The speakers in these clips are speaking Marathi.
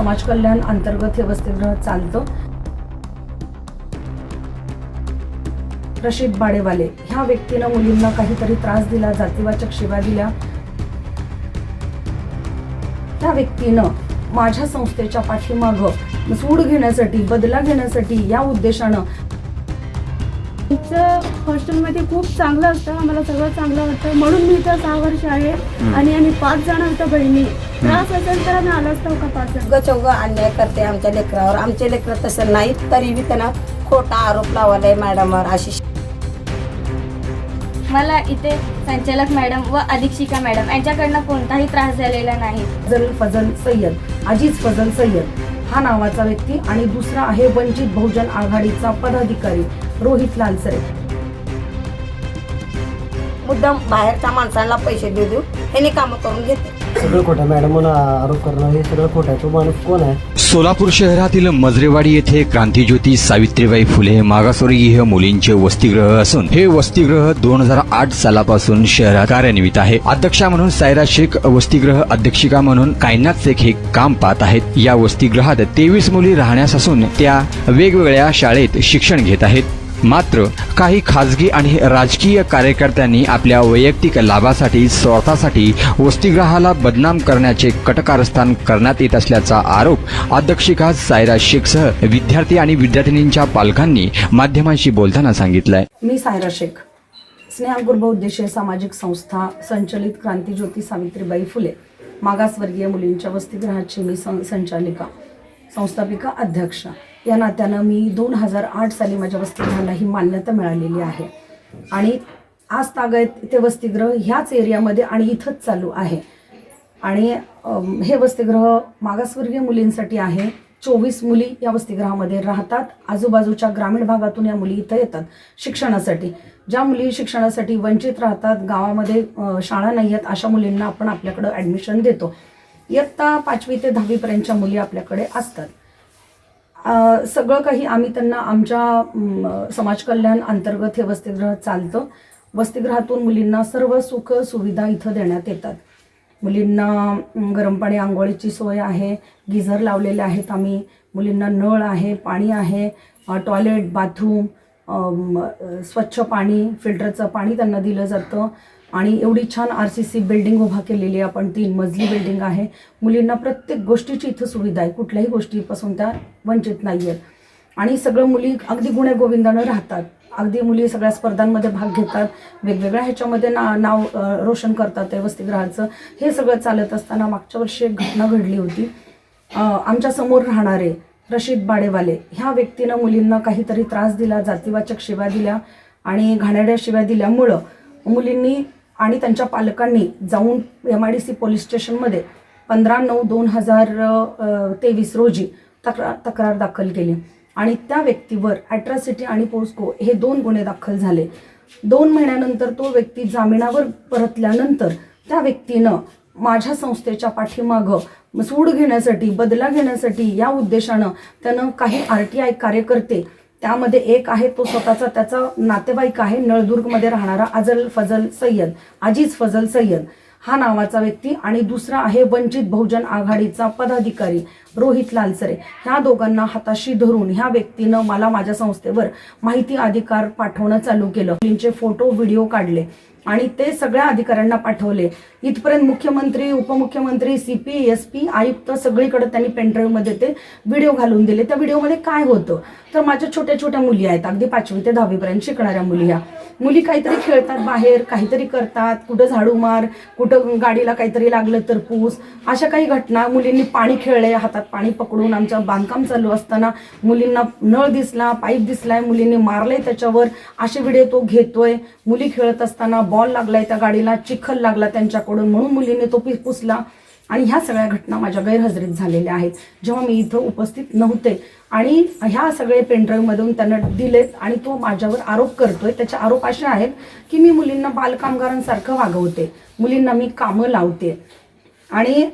समाज कल्याण अंतर्गत हे वसतिगृह चालतं। रशीद बाडेवाले ह्या व्यक्तीनं मुलींना काहीतरी त्रास दिला, जातीवाचक शिव्या दिल्या। त्या व्यक्तीनं माझ्या संस्थेच्या पाठीमागं सूड घेण्यासाठी, बदला घेण्यासाठी या उद्देशानं हॉस्टेलमध्ये खूप चांगलं असतं, आम्हाला सगळं चांगलं वाटतं म्हणून मी इथं 6 वर्ष आहे आणि आम्ही 5 जण होतो बहिणी। त्रास असेल तर आम्ही आलो असतो का 5 जण। चौघ अन्याय करते आमच्या लेकरावर, आमचे लेकर तसं नाही तरी बी त्यांना खोटा आरोप लावलाय मॅडमवर। अशी मला इथे संचालक मॅडम व अधीक्षिका मॅडम यांच्याकडनं कोणताही त्रास झालेला नाही। फजल सय्यद, अजीज फजल सय्यद हा नावाचा व्यक्ती आणि दुसरा आहे वंचित बहुजन आघाडीचा पदाधिकारी रोहित लालसरे। मुद्दाम बाहेरच्या माणसांना पैसे देऊ ह्यांनी कामं करून घेते। सगळं खोटं मॅडमना आरोप करणं हे सगळं खोटं आहे। तो माणूस कोण आहे? सोलापूर शहरातील मजरेवाडी येथे क्रांतीज्योती सावित्रीबाई फुले मागासवर्गीय मुलींचे वसतिगृह असून हे वसतिगृह 2008 सालापासून शहरात कार्यान्वित आहे। अध्यक्षा म्हणून सायरा शेख, वसतिगृह अध्यक्षिका म्हणून कायनात शेख हे काम पाहत आहेत। या वसतिगृहात 23 मुली राहण्यास असून त्या वेगवेगळ्या शाळेत शिक्षण घेत आहेत। मात्र काही खाजगी आणि राजकीय कार्यकर्त्यांनी आपल्या वैयक्तिक लाभासाठी, स्वार्थासाठी वसतिगृहाला बदनाम करण्याचे कटकारस्थान करण्यात येत असल्याचा आरोप अध्यक्षिका सायरा शेखसह विद्यार्थी आणि विद्यार्थिनींच्या पालकांनी माध्यमांशी बोलताना सांगितलंय। मी सायरा शेख, स्नेहगुरुबौद्देशीय सामाजिक संस्था संचलित क्रांतीज्योती सावित्रीबाई फुले मागासवर्गीय मुलींच्या वसतिगृहाची मी संचालिका, संस्थापिका, अध्यक्ष या नात्यानं मी 2008 साली माझ्या वसतिगृहाला ही मान्यता मिळालेली आहे आणि आज तागायत ते वसतिगृह ह्याच एरियामध्ये आणि इथंच चालू आहे। आणि हे वसतिगृह मागासवर्गीय मुलींसाठी आहे। 24 मुली या वसतिगृहामध्ये राहतात। आजूबाजूच्या ग्रामीण भागातून या मुली इथं येतात शिक्षणासाठी। ज्या मुली शिक्षणासाठी वंचित राहतात, गावामध्ये शाळा नाही आहेत, अशा मुलींना आपण आपल्याकडं ॲडमिशन देतो। इयत्ता 5वी ते 10वी पर्यंतच्या मुली आपल्याकडे असतात। सगळं काही आम्ही त्यांना आमच्या समाज कल्याण अंतर्गत हे वसतिगृह चालतं। वसतिगृहातून मुलींना सर्व सुख सुविधा इथं देण्यात येतात। मुलींना गरम पाणी आंघोळीची सोय आहे, गिझर लावलेले आहेत आम्ही, मुलींना नळ आहे, पाणी आहे, टॉयलेट, बाथरूम, स्वच्छ पाणी, फिल्टरचं पाणी त्यांना दिलं जातं आणि एवढी छान RCC बिल्डिंग उभा केलेली आहे आपण, 3 मजली बिल्डिंग आहे। मुलींना प्रत्येक गोष्टीची इथं सुविधा आहे, कुठल्याही गोष्टीपासून त्या वंचित नाही आहेत आणि सगळं मुली अगदी गुण्यागोविंदानं राहतात। अगदी मुली सगळ्या स्पर्धांमध्ये भाग घेतात, वेगवेगळ्या ह्याच्यामध्ये नाव रोशन करतात त्या वसतिगृहाचं। हे सगळं चालत असताना मागच्या वर्षी एक घटना घडली होती। आमच्या समोर राहणारे रशीद बाडेवाले ह्या व्यक्तीनं मुलींना काहीतरी त्रास दिला, जातीवाचक शिव्या दिल्या आणि घाणेरड्या शिव्या दिल्यामुळं मुलींनी आणि त्यांच्या पालकांनी जाऊन MIDC पोलीस स्टेशनमध्ये 15/9/2023 रोजी तक्रार दाखल केली आणि त्या व्यक्तीवर ॲट्रॉसिटी आणि पोस्को हे 2 गुन्हे दाखल झाले। 2 महिन्यानंतर तो व्यक्ती जामिनावर परतल्यानंतर त्या व्यक्तीनं माझ्या संस्थेच्या पाठीमागं सूड घेण्यासाठी, बदला घेण्यासाठी या उद्देशानं त्यानं काही RTI कार्यकर्ते, त्यामध्ये एक आहे तो स्वतःचा त्याचा नातेवाईक आहे नळदुर्गमध्ये राहणारा फजल सय्यद, अजीज फजल सय्यद हा नावाचा व्यक्ती आणि दुसरा आहे वंचित बहुजन आघाडीचा पदाधिकारी रोहित लालसरे। ह्या दोघांना हाताशी धरून ह्या व्यक्तीनं मला माझ्या संस्थेवर माहिती अधिकार पाठवणं चालू केलं। मुलींचे फोटो, व्हिडिओ काढले आणि ते सगळ्या अधिकाऱ्यांना पाठवले। इथपर्यंत मुख्यमंत्री, उपमुख्यमंत्री, CP, SP, आयुक्त सगळीकडे त्यांनी पेनड्राईव्हमध्ये ते व्हिडिओ घालून दिले। त्या व्हिडिओमध्ये काय होतं तर माझ्या छोट्या छोट्या मुली आहेत, अगदी 5वी ते 10वी पर्यंत शिकणाऱ्या मुली। ह्या मुली काहीतरी खेळतात बाहेर, काहीतरी करतात, कुठं झाडू मार, कुठं गाडीला काहीतरी लागलं तर पूस, अशा काही घटना। मुलींनी पाणी खेळले, हातात पाणी पकडून आमचं बांधकाम चालू असताना मुलींना नळ दिसला, पाईप दिसलाय, मुलींनी मारले त्याच्यावर, असे व्हिडिओ तो घेतोय। मुली खेळत असताना बॉल लागलाय त्या गाडीला, चिखल लागला त्यांच्याकडून म्हणून मुलींनी तो पुसला आणि ह्या सगळ्या घटना माझ्या गैरहजेरीत झालेल्या आहेत जेव्हा मी इथं उपस्थित नव्हते आणि ह्या सगळे पेनड्राईव्हमधून त्यांना दिलेत आणि तो माझ्यावर आरोप करतोय। त्याचे आरोप असे आहेत की मी मुलींना बालकामगारांसारखं वागवते, मुलींना मी कामं लावते आणि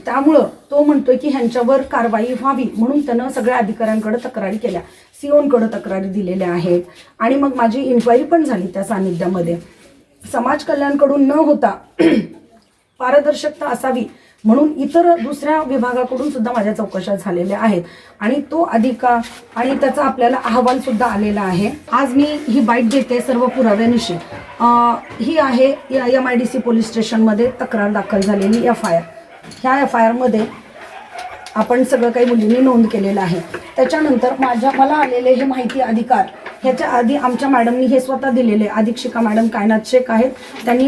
त्यामुळं तो म्हणतोय की ह्यांच्यावर कारवाई व्हावी म्हणून त्यानं सगळ्या अधिकाऱ्यांकडे तक्रारी केल्या, COंकडे तक्रारी दिलेल्या आहेत आणि मग माझी इन्क्वायरी पण झाली त्या सानिध्यामध्ये। समाज कल्याणकडून न होता पारदर्शकता असावी म्हणून इतर दुसऱ्या विभागाकडून सुद्धा माझ्या चौकशा झालेल्या आहेत आणि तो अधिकार आणि त्याचा आपल्याला अहवाल सुद्धा आलेला आहे. आज मी ही बाईट देते सर्व पुराव्यानिशी. ही आहे MIDC पोलीस स्टेशनमध्ये तक्रार दाखल झालेली FIR. ह्या FIR मध्ये आपण सगळं काही मुलींनी नोंद केलेलं आहे. त्याच्यानंतर मला आलेले हे माहिती अधिकार ह्याच्या आधी आमच्या मॅडमनी हे स्वतः दिलेले, अधीक्षिका मॅडम कायनाथ शेख आहेत, त्यांनी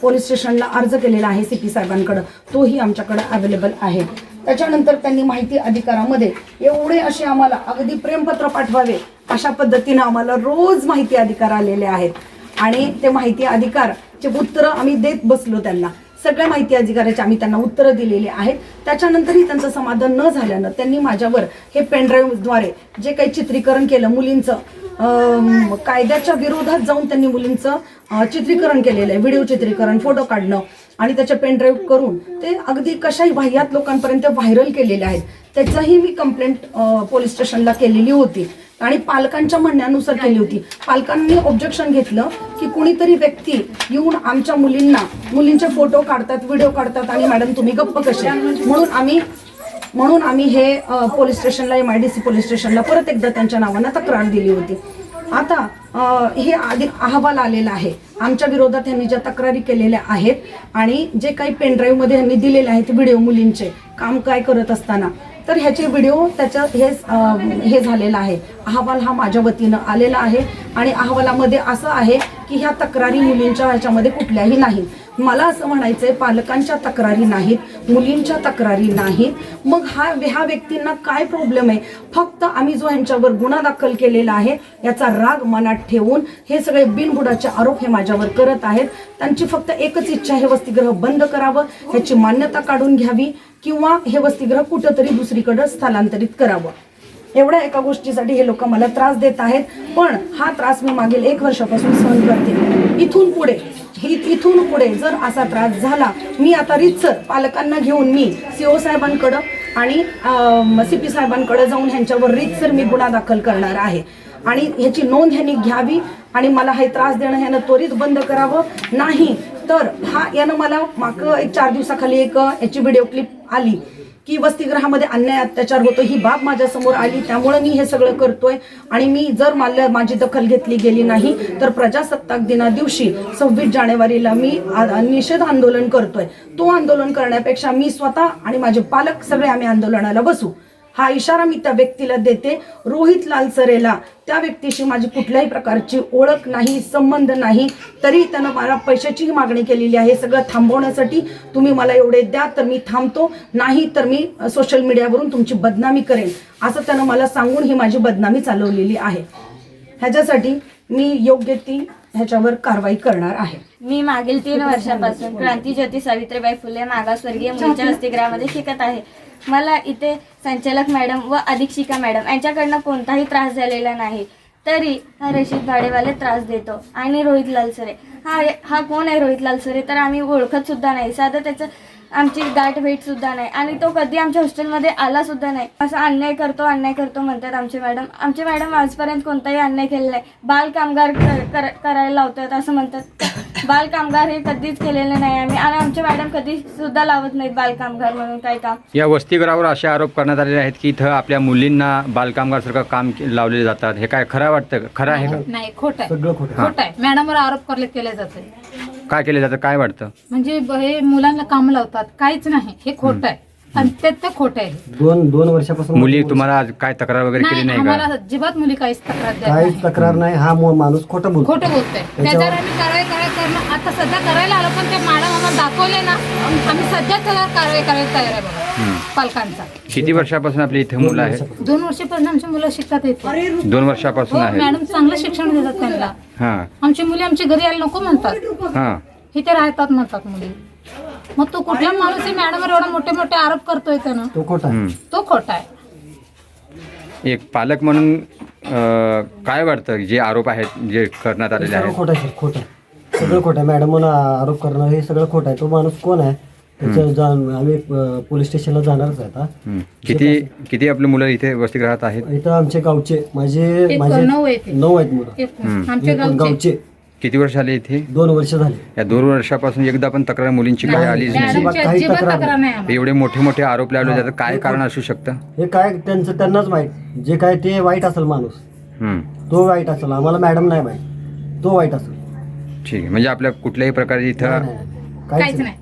पोलीस स्टेशनला अर्ज केलेला आहे CP साहेबांकडं, तोही आमच्याकडे अवेलेबल आहे. त्याच्यानंतर त्यांनी माहिती अधिकारामध्ये एवढे असे आम्हाला अगदी प्रेमपत्र पाठवावे अशा पद्धतीनं आम्हाला रोज माहिती अधिकार आलेले आहेत आणि ते माहिती अधिकारचे उत्तरं आम्ही देत बसलो त्यांना. सगळ्या माहिती अधिकाराची आम्ही त्यांना उत्तरं दिलेली आहेत. त्याच्यानंतरही त्यांचं समाधान न झाल्यानं त्यांनी माझ्यावर हे पेनड्राईव्हद्वारे जे काही चित्रीकरण केलं मुलींचं, कायद्याच्या विरोधात जाऊन त्यांनी मुलींचं चित्रीकरण केलेलं आहे, व्हिडिओ चित्रीकरण, फोटो काढणं आणि त्याचे पेनड्राईव्ह करून ते अगदी कशाही बाह्यात लोकांपर्यंत व्हायरल केलेले आहेत. त्याचाही मी कंप्लेंट पोलीस स्टेशनला केलेली होती आणि पालकांच्या म्हणण्यानुसार केली होती. पालकांनी ऑब्जेक्शन घेतलं की कुणीतरी व्यक्ती येऊन आमच्या मुलींचे फोटो काढतात, व्हिडिओ काढतात आणि मॅडम तुम्ही गप्प कसे, म्हणून आम्ही हे पोलीस स्टेशनला MIDC पोलीस स्टेशनला परत एकदा त्यांच्या नावानं तक्रार दिली होती. आता हे आधी अहवाल आलेला आहे आमच्या विरोधात ह्यांनी ज्या तक्रारी केलेल्या आहेत आणि जे काही पेनड्राईव्हमध्ये ह्यांनी दिलेले आहेत व्हिडिओ मुलींचे काम काय करत असताना, तर ह्याचे व्हिडिओ त्याचं हे झालेलं आहे. अहवाल हा माझ्या वतीनं आलेला आहे आणि अहवालामध्ये असं आहे की ह्या तक्रारी मुलींच्या ह्याच्यामध्ये कुठल्याही नाहीत. मला असं म्हणायचंय पालकांच्या तक्रारी नाहीत, मुलींच्या तक्रारी नाहीत. मग ह्या व्यक्तींना काय प्रॉब्लेम आहे? फक्त आम्ही जो ह्यांच्यावर गुन्हा दाखल केलेला आहे याचा राग मनात ठेवून हे सगळे बिनबुडाचे आरोप हे माझ्यावर करत आहेत. त्यांची फक्त एकच इच्छा, हे वसतिगृह बंद करावं, ह्याची मान्यता काढून घ्यावी किंवा हे वसतिगृह कुठंतरी दुसरीकडे स्थलांतरित करावं. एवढ्या एका गोष्टीसाठी हे लोक मला त्रास देत आहेत. पण हा त्रास मी मागील 1 वर्षापासून सहन करते. इथून पुढे जर असा त्रास झाला, मी आता रीतसर पालकांना घेऊन मी CO साहेबांकडं आणि CP साहेबांकडे जाऊन ह्यांच्यावर रीतसर मी गुन्हा दाखल करणार आहे आणि ह्याची नोंद ह्यांनी घ्यावी आणि मला हे त्रास देणं ह्यानं त्वरित बंद करावं. नाही तर यानं मला मागं 4 दिवसाखाली याची व्हिडिओ क्लिप आली की वसतिगृहामध्ये अन्याय अत्याचार होतो, ही बाब माझ्यासमोर आली, त्यामुळे मी हे सगळं करतोय. आणि मी जर माझी दखल घेतली गेली नाही तर प्रजासत्ताक दिना दिवशी 26 जानेवारीला मी निषेध आंदोलन करतोय. तो आंदोलन करण्यापेक्षा मी स्वतः आणि माझे पालक सगळे आम्ही आंदोलनाला बसू, हा इशारा मी त्या व्यक्तीला देते. रोहित लालसरेला त्या व्यक्तीशी माझी कुठल्याही प्रकारची ओळख नाही, संबंध नाही, तरी त्यानं मला पैशाचीही मागणी केलेली आहे. सगळं थांबवण्यासाठी तुम्ही मला एवढे द्या तर मी थांबतो, नाही तर मी सोशल मीडियावरून तुमची बदनामी करेन, असं त्यानं मला सांगून ही माझी बदनामी चालवलेली आहे. ह्याच्यासाठी मी योग्य ती ह्याच्यावर कारवाई करणार आहे. मी मागील 3 वर्षापासून क्रांतीज्योती सावित्रीबाई फुले मागासवर्गीय मुलींच्या वसतिगृहामध्ये शिकत आहे. मला इथे संचालक मॅडम व अधीक्षिका मॅडम यांच्याकडनं कोणताही त्रास झालेला नाही, तरी हा रशीद भाडेवाले त्रास देतो. आणि रोहित लालसरे हा कोण आहे? रोहित लालसरे तर आम्ही ओळखत सुद्धा नाही, साधं त्याचं आमची गाठ भेट सुद्धा नाही आणि तो कधी आमच्या हॉस्टेलमध्ये आला सुद्धा नाही. असं अन्याय करतो म्हणतात आमचे मॅडम आजपर्यंत कोणताही अन्याय केलेला नाही. बाल कामगार करायला लावतात असं म्हणतात. बाल कामगार हे कधीच केलेले नाही आम्ही, आणि आमचे मॅडम कधी सुद्धा लावत नाहीत बाल कामगार म्हणून काही काम. या वसतिगृहावर असे आरोप करण्यात आलेले आहेत की इथं आपल्या मुलींना बालकामगारसारखं काम लावलेले जातात. हे काय खरं वाटतं? खरं आहे का? नाही, खोट आहे, सगळं खोटं आहे. मॅडमवर आरोप केले जाते. काय केले जातं? काय वाटतं? म्हणजे हे मुलांना काम लावतात, काहीच नाही, हे खोट आहे आणि ते खोट आहे. 2 वर्षापासून मुली तुम्हाला आज काय तक्रार वगैरे केली नाही आम्हाला का? अजिबात मुली काहीच तक्रार देत काहीच नाही. तक्रार नाही. हा माणूस खोटं बोलतो. खोटं बोलतोय. त्याच्यावर आम्ही कारवाई करणं आता सध्या करायला आलो, पण ते मॅडम आम्हाला दाखवले ना, आम्ही सध्या त्याला कारवाई करायला तयार आहे बघा. पालकांचा किती वर्षापासून आपली इथे मुलं आहेत? 2 वर्षापासून आमची मुलं शिकतात इथे. 2 वर्षापासून हो, आहे. मॅडम चांगलं शिक्षण देतात त्यांना. हा आमची मुली आमच्या घरी यायला नको म्हणतात, हा इथे राहतात म्हणतात मुली. मग तो कुठला माणूस आहे मॅडमवर एवढे मोठे मोठे आरोप करतोय त्यानं? तो खोटा आहे. तो खोटा आहे. एक पालक म्हणून काय वाटतं जे आरोप आहेत जे करण्यात आलेले सगळं आहेत? खोटं आहे, खोटं आहे. सगळं खोटं आहे. मॅडम म्हणून आरोप करणं हे सगळं खोटं आहे. तो माणूस कोण आहे त्याच्या आम्ही पोलीस स्टेशनला जाणारच आहे आता. किती आपली मुलं इथे वसतिगृहात आहेत? इथं आमचे गावचे माझे 9 आहेत. 9 आहेत मुलं. आमच्या गावचे गावचे किती वर्ष झाले इथे? 2 वर्ष झाले. या 2 वर्षापासून एकदा पण तक्रार मुलींची काय आलीच नाही. अजिबात काही अजिबात तक्रार तक्रार नाही. नाही आम्हाला. एवढे मोठे मोठे आरोप लावले जातात, काय कारण असू शकतं? हे काय त्यांनाच माहीत. जे काय ते वाईट असेल माणूस, हम्म. तो वाईट असेल. आम्हाला मॅडम नाही माहीत, तो वाईट असेल. ठीक आहे, म्हणजे आपल्या कुठल्याही प्रकारे इथं नाही. काहीच नाही.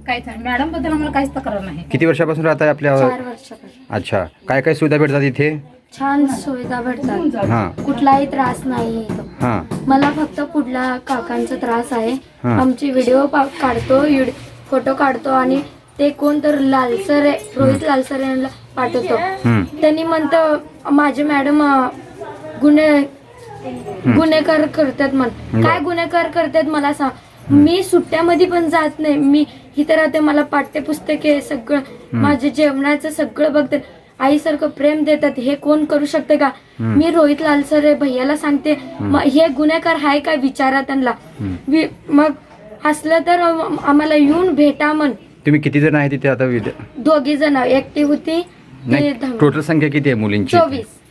मॅडम बद्दल आम्हाला काहीच तक्रार नाही. किती वर्षापासून राहत आहे आपल्या? 4 वर्षापासून अच्छा, काय काय सुविधा भेटतात इथे? छान सुविधा भेटतात, हां कुठलाही त्रास नाही इथं. हां मला फक्त पुढला काकांचा त्रास आहे. हा. आमची व्हिडिओ काढतो, फोटो काढतो आणि ते कोण तर लालसर आहे, रोहित लालसर यांना पाठवतो. हम्म. त्यांनी म्हणतं माझे मॅडम गुन्हेगार करतात म्हण. काय गुन्हेगार करतात मला सांग. मी सुट्ट्यामध्ये पण जात नाही. मी इथे राहते, मला पाठ्यपुस्तके सगळं, माझे जेवणाचं सगळं बघतात. आईसारखं प्रेम देतात. हे कोण करू शकते का? मी रोहित लालसर भैयाला सांगते हे गुन्हेगार आहे काय, विचारा त्यांना. मग असलं तर आम्हाला येऊन भेटा म्हण. तुम्ही किती जण आहे तिथे आता? 2 जण एकटी होती. नाही, टोटल संख्या किती आहे मुलींची?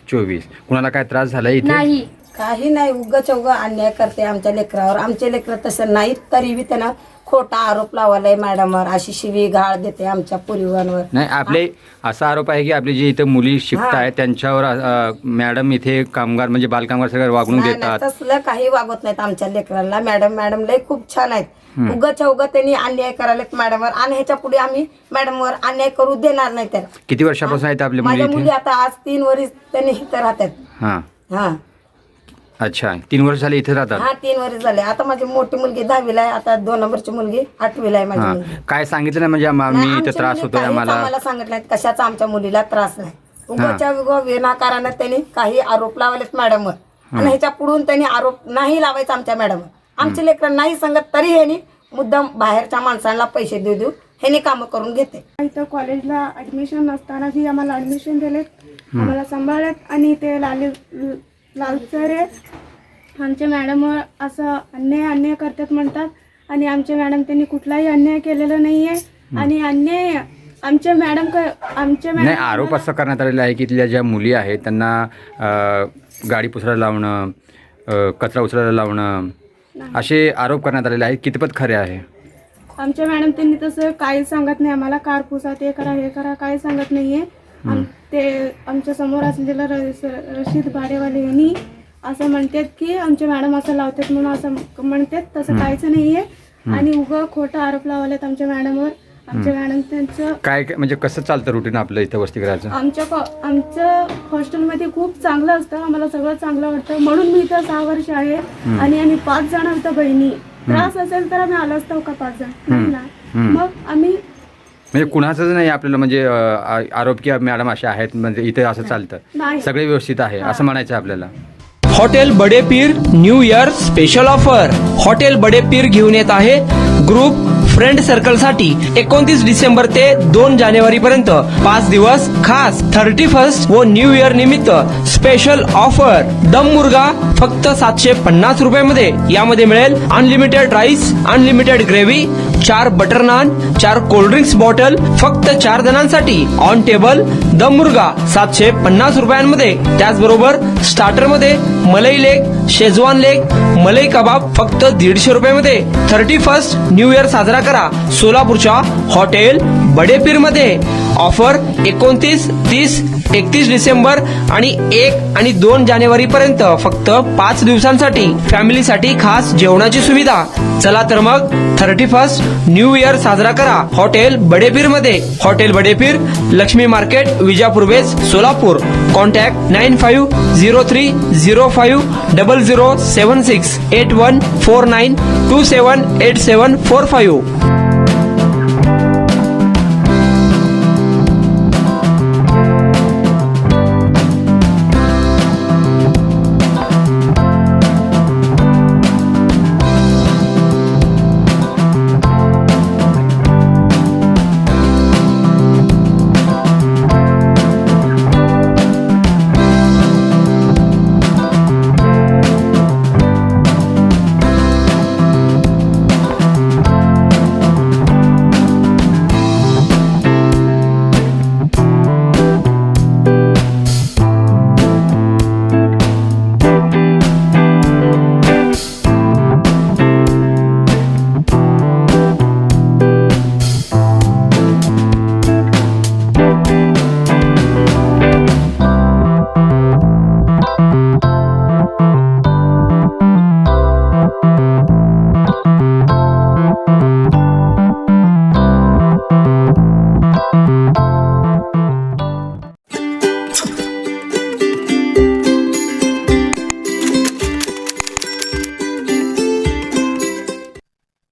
24. कुणाला काय त्रास झाला इथे? नाही, काही नाही. उगाच अन्याय करते आमच्या लेकरावर. आमचे लेकर तसं नाहीत, तरी बी त्यांना खोटा आरोप लावायलाय मॅडमवर. अशी शिवी घाळ देते आमच्या पोरीवांवर. नाही, आपले असा आरोप आहे की आपले जे इथं मुली शिकत आहेत त्यांच्यावर मॅडम इथे कामगार म्हणजे बालकामगार सगळं वागणूक नाही, देतात. तसलं काही वागत नाहीत आमच्या लेकरांना. मॅडम लय खूप छान आहेत. उगाच त्यांनी अन्याय करायला मॅडमवर, आणि ह्याच्या पुढे आम्ही मॅडमवर अन्याय करू देणार नाही. त्याला किती वर्षापासून आहेत आपल्या मुली माझ्या मुली इथे? आता आज 3 वर्ष त्यांनी इथं राहतात. हां, हा अच्छा, 3 वर्ष झाले इथे राहतात. हा 3 वर्ष झाले. आता माझी मोठी मुलगी 10वीला आहे. आता 2 नंबरची मुलगी 8वीला आहे. माझी हां, मुलगी काय सांगितलं नाही म्हणजे नाही, मी इथं आमच्या त्रास मुली होतोय काहीच आम्हाला? आम्हाला सांगितलं नाही कशाचा आमच्या मुलीला त्रास नाही. उगाच्या विनाकारानं त्यांनी काही आरोप लावलेत मॅडमवर, आणि ह्याच्या पुढून त्यांनी आरोप नाही लावायचा आमच्या मॅडमवर. आमचे लेकर नाही सांगत तरी ह्यांनी मुद्दाम बाहेरच्या माणसांना पैसे देऊ ह्यांनी कामं करून घेते. इथं कॉलेजला ऍडमिशन नसताना जी आम्हाला ऍडमिशन दिले, आम्हाला सांभाळत, आणि ते लालसरे आमच्या मॅडमवर असं अन्याय करतात म्हणतात. आणि आमच्या मॅडम त्यांनी कुठलाही अन्याय केलेला नाहीये. आणि अन्याय आमच्या मॅडम नाही, आरोप असं करण्यात आलेला आहे की इथल्या ज्या मुली आहेत त्यांना गाडी पुसायला लावणं, कचरा उचलायला लावणं, असे आरोप करण्यात आलेले आहेत. कितपत खरे आहे? आमच्या मॅडम त्यांनी तसं काही सांगत नाही आम्हाला. कार पुसा, ते करा, हे करा, काही सांगत नाहीये. ते आमच्या समोर असलेला रशीद भाडेवाले यांनी असं म्हणतात की आमच्या मॅडम असं लावतात म्हणून असं म्हणतात. तसं काहीच नाहीये. आणि उगा खोटा आरोप लावलेत आमच्या मॅडमवर. आमच्या मॅडम त्यांचं काय म्हणजे कसं चालतं रुटीन आपलं इथं वसतिगृहाचं? आमचं हॉस्टेलमध्ये खूप चांगलं असतं. आम्हाला सगळं चांगलं वाटतं, म्हणून मी इथं 6 वर्ष आहे. आणि आम्ही 5 जण होतो बहिणी. त्रास असेल तर आम्ही आलो असतो का 5 जण? नाही ना. मग आम्ही म्हणजे कुणाचंच नाही आपल्याला म्हणजे आरोप की मॅडम असे आहेत म्हणजे इथे असं चालतं, नाही. सगळे व्यवस्थित आहे असं म्हणायचं आपल्याला. Hotel Bade Pir new year special offer. Hotel Bade Pir घेऊन येत आहे ग्रुप फ्रेंड सर्कल साठी 29 डिसेंबर ते 2 जानेवारी पर्यंत 5 दिवस खास 31 व न्यू इयर निमित्त स्पेशल ऑफर. दम मुर्गा फक्त 750 रुपयामध्ये. यामध्ये मिळेल unlimited rice, unlimited gravy, 4 butter naan, 4 cold drinks bottle फक्त 4 जणांसाठी. ऑन टेबल दम मुर्गा 750 रुपयांमध्ये. त्याचबरोबर स्टार्टर मध्ये मलाई लेग, शेजवान लेग, मलाई कबाब फक्त 150 रुपयामध्ये. 31 न्यू इयर साजरा करा सोलापूरच्या हॉटेल बडेपीर मध्ये. ऑफर 29, 30, 31 डिसेंबर आणि 1 आणि 2 जानेवारी पर्यंत फक्त 5 दिवसांसाठी. फॅमिलीसाठी खास जेवणाची सुविधा. चला तर मग 31 न्यू इयर साजरा करा हॉटेल बडेपीर मध्ये. हॉटेल बडेपीर, लक्ष्मी मार्केट, विजापूर बेस, सोलापूर. कॉन्टॅक्ट 9503050076 8149278745.